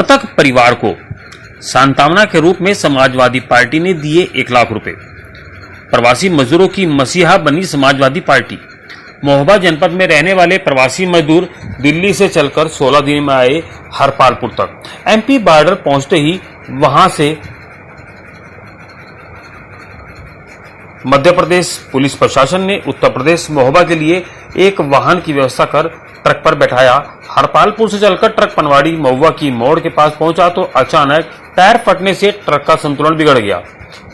मृतक परिवार को सांत्वना के रूप में समाजवादी पार्टी ने दिए 1 लाख रुपए। प्रवासी मजदूरों की मसीहा बनी समाजवादी पार्टी। महोबा जनपद में रहने वाले प्रवासी मजदूर दिल्ली से चलकर 16 दिन में आए हरपालपुर तक। एमपी बॉर्डर पहुंचते ही वहां से मध्य प्रदेश पुलिस प्रशासन ने उत्तर प्रदेश महोबा के लिए एक वाहन की व्यवस्था कर ट्रक पर बैठाया। हरपालपुर से चलकर ट्रक पनवाड़ी महुआ की मोड़ के पास पहुंचा तो अचानक टायर फटने से ट्रक का संतुलन बिगड़ गया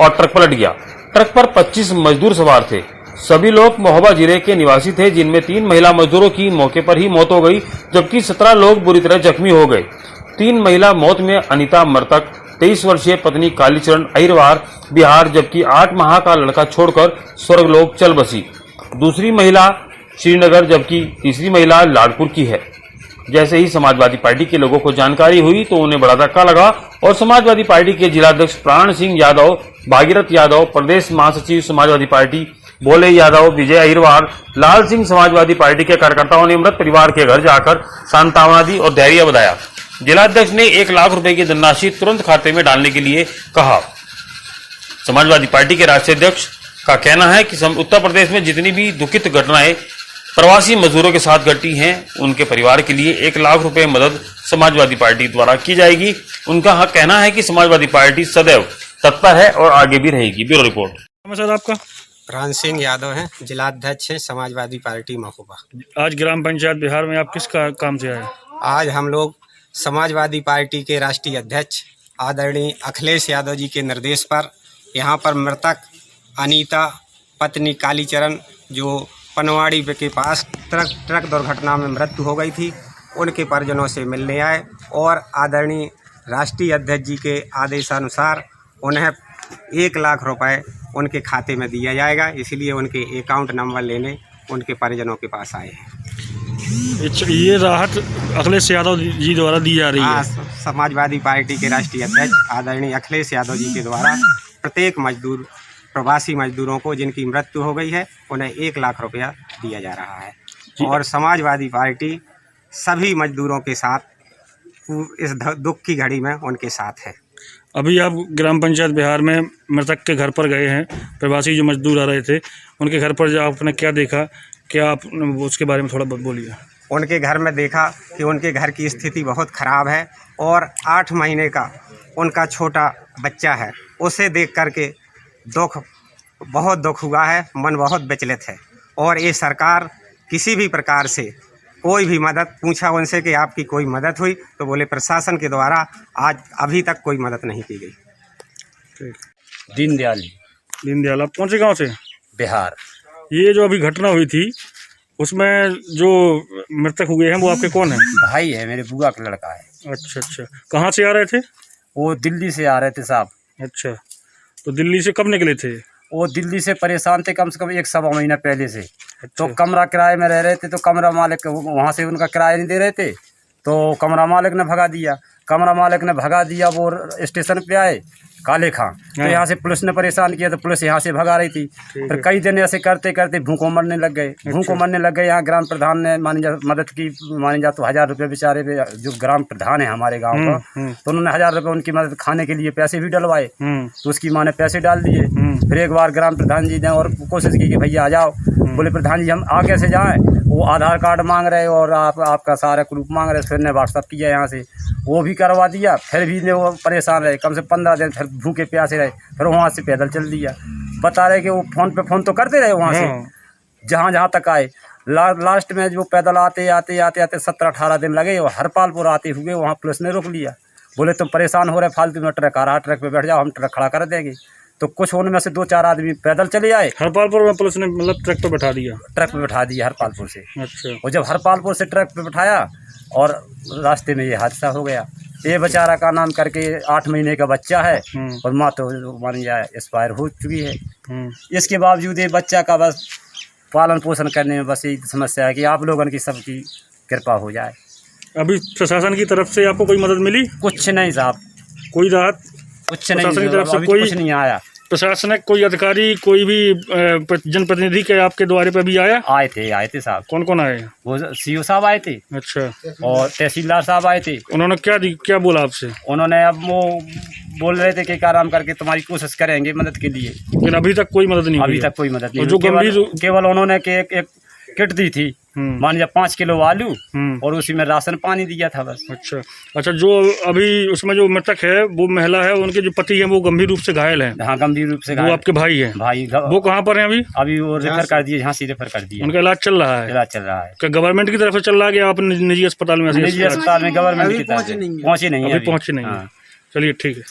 और ट्रक पलट गया। ट्रक पर 25 मजदूर सवार थे। सभी लोग महोबा जिले के निवासी थे, जिनमें 3 महिला मजदूरों की मौके पर ही मौत हो गई, जबकि 17 लोग बुरी तरह जख्मी हो गए। 3 महिला मौत में अनीता मृतक, 23 वर्षीय पत्नी कालीचरण अहिरवार बिहार, जबकि 8 माह का लड़का छोड़कर स्वर्गलोक चल बसी। दूसरी महिला श्रीनगर, जबकि तीसरी महिला लाडपुर की है। जैसे ही समाजवादी पार्टी के लोगों को जानकारी हुई तो उन्हें बड़ा धक्का लगा और समाजवादी पार्टी के जिलाध्यक्ष प्राण सिंह यादव, भागीरथ यादव, प्रदेश महासचिव समाजवादी पार्टी भोले यादव, विजय अहिरवार, लाल सिंह समाजवादी पार्टी के कार्यकर्ताओं ने मृत परिवार के घर जाकर सांत्वना दी और धैर्य बधाया। जिलाध्यक्ष ने 1 लाख रुपए की धनराशि तुरंत खाते में डालने के लिए कहा। समाजवादी पार्टी के राष्ट्रीय अध्यक्ष का कहना है कि उत्तर प्रदेश में जितनी भी दुखित घटनाएं प्रवासी मजदूरों के साथ घटी हैं, उनके परिवार के लिए 1 लाख रुपए मदद समाजवादी पार्टी द्वारा की जाएगी। उनका कहना है कि समाजवादी पार्टी सदैव तत्पर है और आगे भी रहेगी। Bureau report. सर आपका? प्राण सिंह यादव हैं, जिलाध्यक्ष हैं समाजवादी पार्टी महोबा। आज ग्राम पंचायत बिहार में आप किस काम से आए? आज हम लोग समाजवादी पार्टी के राष्ट्रीय अध्यक्ष आदरणीय अखिलेश यादव जी के निर्देश पर यहाँ पर मृतक अनीता पत्नी कालीचरण, जो पनवाड़ी के पास ट्रक दुर्घटना में मृत्यु हो गई थी, उनके परिजनों से मिलने आए और आदरणीय राष्ट्रीय अध्यक्ष जी के आदेशानुसार उन्हें 1 लाख रुपए उनके खाते में दिया जाएगा। इसलिए उनके अकाउंट नंबर लेने उनके परिजनों के पास आए हैं। ये राहत अखिलेश यादव जी द्वारा दी जा रही है? समाजवादी पार्टी के राष्ट्रीय अध्यक्ष आदरणीय अखिलेश यादव जी के द्वारा प्रत्येक मजदूर, प्रवासी मजदूरों को जिनकी मृत्यु हो गई है, उन्हें 1 लाख रुपया दिया जा रहा है। और समाजवादी पार्टी सभी मजदूरों के साथ इस दुख की घड़ी में उनके साथ है। अभी आप ग्राम पंचायत बिहार में मृतक के घर पर गए हैं, प्रवासी जो मजदूर आ रहे थे, उनके घर पर आपने क्या देखा, क्या आप उसके बारे में थोड़ा बोलिए? उनके घर में देखा कि उनके घर की स्थिति बहुत ख़राब है और 8 महीने का उनका छोटा बच्चा है। उसे देख करके बहुत दुख हुआ है, मन बहुत विचलित है। और ये सरकार किसी भी प्रकार से कोई भी मदद, पूछा उनसे कि आपकी कोई मदद हुई, तो बोले प्रशासन के द्वारा आज अभी तक कोई मदद नहीं की गई। दीनदयाल। आप कौन से गांव से? बिहार। ये जो अभी घटना हुई थी उसमें जो मृतक हुए हैं वो आपके कौन है? भाई है, मेरे बुआ का लड़का है। अच्छा। कहाँ से आ रहे थे? वो दिल्ली से आ रहे थे साहब। अच्छा, तो दिल्ली से कब निकले थे? वो दिल्ली से परेशान थे कम से कम 1 सवा महीना पहले से। अच्छा। तो कमरा किराए में रह रहे थे, तो कमरा मालिक वहाँ से उनका किराया नहीं दे रहे थे, तो कमरा मालिक ने भगा दिया। वो स्टेशन पे आए काले खां, तो यहाँ से पुलिस ने परेशान किया, तो पुलिस यहाँ से भगा रही थी। फिर कई दिन ऐसे करते करते भूखों मरने लग गए। यहाँ ग्राम प्रधान ने मदद की, मानी जा तो 1000 रुपये बेचारे जो ग्राम प्रधान है हमारे गांव का, तो उन्होंने 1000 रुपये उनकी मदद, खाने के लिए पैसे भी डलवाए, तो उसकी माँ ने पैसे डाल दिए। फिर एक बार ग्राम प्रधान जी ने और कोशिश की कि भैया आ जाओ। बोले प्रधान जी हम आ कैसे जाएँ? वो आधार कार्ड मांग रहे और आपका सारा प्रूफ मांग रहे। फिर ने व्हाट्सअप किया यहाँ से, वो भी करवा दिया। फिर भी ने वो परेशान रहे, कम से 15 दिन फिर भूखे प्यासे रहे। फिर वहाँ से पैदल चल दिया। बता रहे कि वो फ़ोन तो करते रहे वहाँ से जहाँ तक आए। लास्ट में जो पैदल आते 17-18 दिन लगे और हरपालपुर आते हुए वहाँ पुलिस ने रोक लिया। बोले तुम परेशान हो रहे फालतू में, ट्रक आ रहा, ट्रक पे बैठ जाओ, हम ट्रक खड़ा कर देंगे। तो कुछ उनमें से 2-4 आदमी पैदल चले आए। हरपालपुर में पुलिस ने मतलब ट्रक पे बैठा दिया? हरपालपुर से। अच्छा। और जब हरपालपुर से ट्रक पे बैठाया और रास्ते में ये हादसा हो गया। ये बेचारा का नाम करके 8 महीने का बच्चा है और माँ तो मान जाए एक्सपायर हो चुकी है। इसके बावजूद ये बच्चा का बस पालन पोषण करने में बस यही समस्या है कि आप लोगों की सबकी कृपा हो जाए। अभी प्रशासन की तरफ से आपको कोई मदद मिली? कुछ नहीं साहब, कोई राहत? कुछ नहीं, कुछ नहीं आया। प्रशासनिक कोई अधिकारी, कोई भी जनप्रतिनिधि के आपके द्वारे पे भी आया? आए थे साहब। कौन कौन आए? वो सीओ साहब आए थे अच्छा, और तहसीलदार साहब आए थे। उन्होंने क्या बोला आपसे? उन्होंने अब वो बोल रहे थे कि आराम करके तुम्हारी कोशिश करेंगे मदद के लिए, लेकिन अभी तक कोई मदद नहीं हुई अभी है। तक कोई मदद नहीं और जो हुई। गंभीर केवल उन्होंने के एक किट दी थी, मान लीजिए 5 किलो आलू और उसी में राशन पानी दिया था बस। अच्छा, जो अभी उसमें जो मृतक है वो महिला है, उनके जो पति है वो गंभीर रूप से घायल है? हाँ, गंभीर रूप से वो आपके भाई है? भाई। वो कहाँ पर है अभी? अभी वो रेफर कर दिए, झांसी रेफर कर दिया। उनका इलाज चल रहा है? इलाज चल रहा है। क्या गवर्नमेंट की तरफ से चल रहा है कि आप निजी अस्पताल में? निजी अस्पताल में गवर्नमेंट की तरफ से पहुंची नहीं है, अभी पहुंची नहीं है। चलिए, ठीक है।